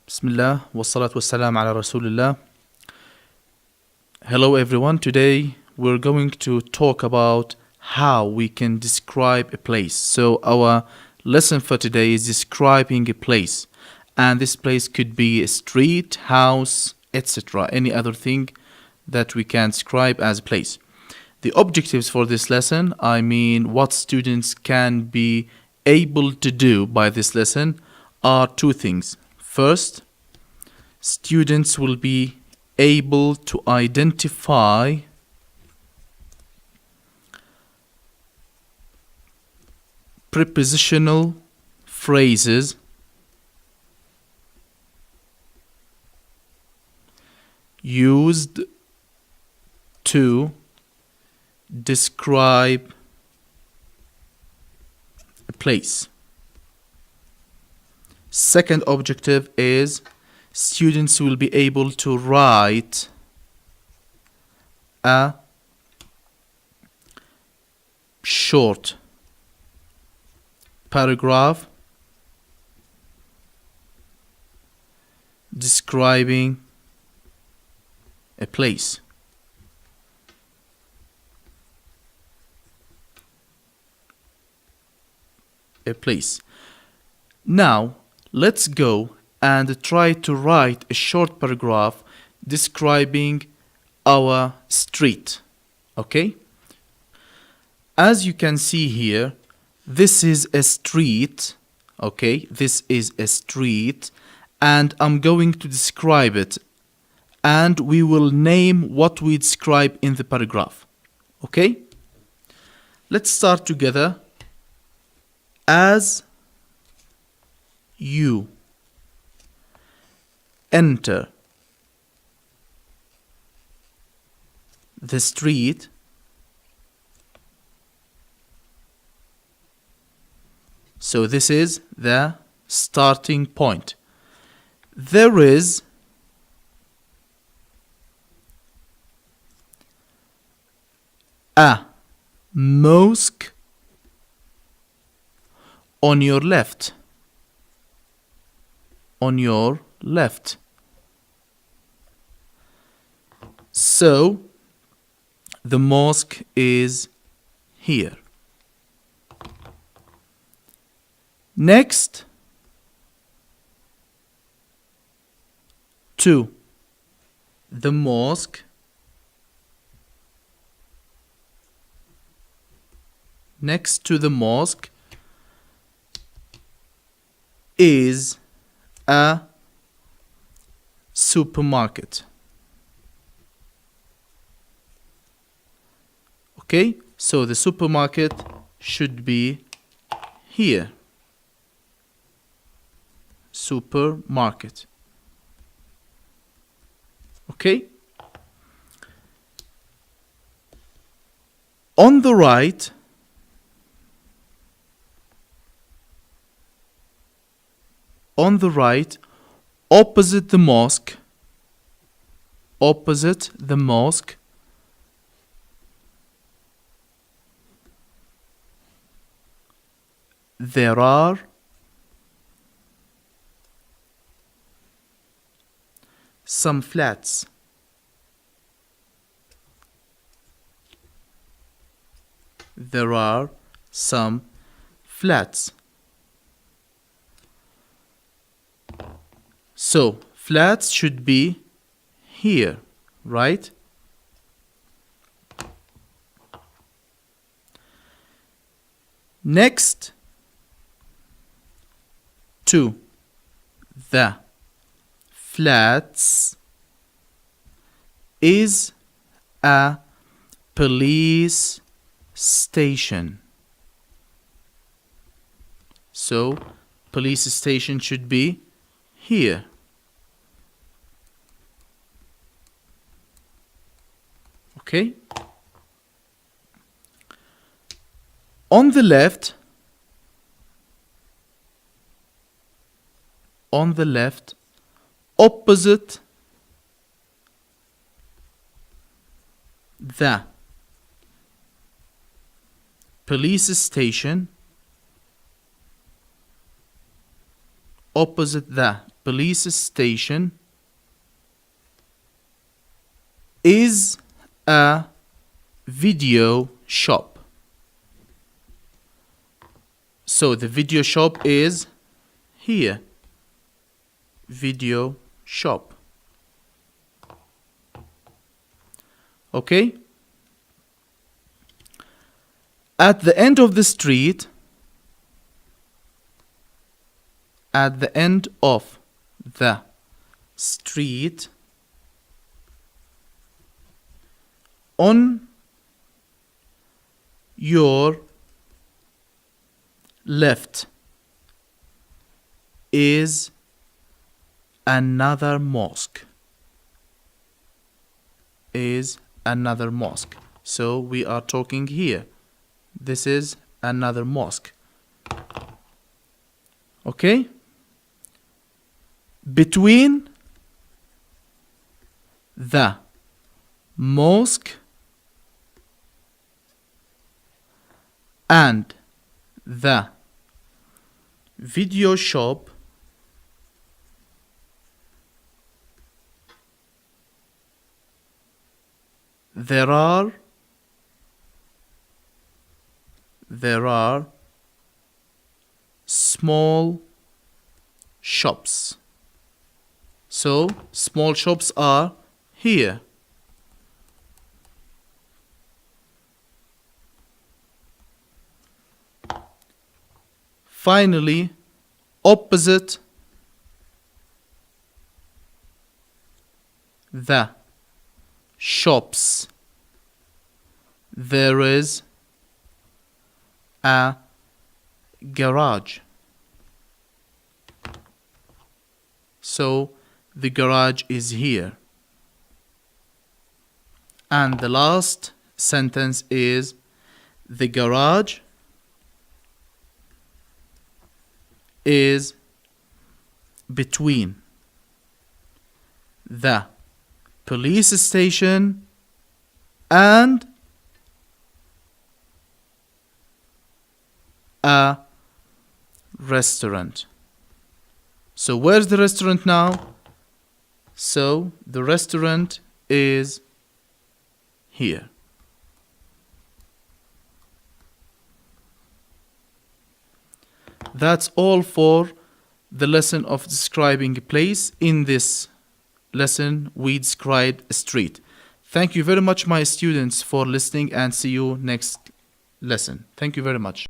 Bismillah, wassalatu wassalam ala Rasulullah. Hello everyone, today we're going to talk about how we can describe a place. So our lesson for today is describing a place. And this place could be a street, house, etc. Any other thing that we can describe as a place. The objectives for this lesson, what students can be able to do by this lesson are two things. First, students will be able to identify prepositional phrases used to describe a place. Second objective is students will be able to write a short paragraph describing a place. Now, let's go and try to write a short paragraph describing our street. Okay? As you can see here, this is a street. Okay? This is a street, and I'm going to describe it, and we will name what we describe in the paragraph. Okay? Let's start together. As you enter the street, so this is the starting point. There is a mosque on your left. On your left. So the mosque is here. Next to the mosque is a supermarket. Okay, so the supermarket should be here. Supermarket. Okay. On the right, opposite the mosque, there are some flats. So flats should be here, right? Next to the flats is a police station. So police station should be here. Okay? On the left, opposite the police station, opposite the police station is a video shop. So the video shop is here. Video shop. Okay? At the end of the street, at the end of the street, on your left is another mosque. Is another mosque. So we are talking here. This is another mosque. Okay? Between the mosque and the video shop there are small shops. So small shops are here. Finally, opposite the shops there is a garage. So the garage is here. And the last sentence is the garage is between the police station and a restaurant. So where's the restaurant now? So the restaurant is here. That's all for the lesson of describing a place. In this lesson, we described a street. Thank you very much, my students, for listening, and see you next lesson. Thank you very much.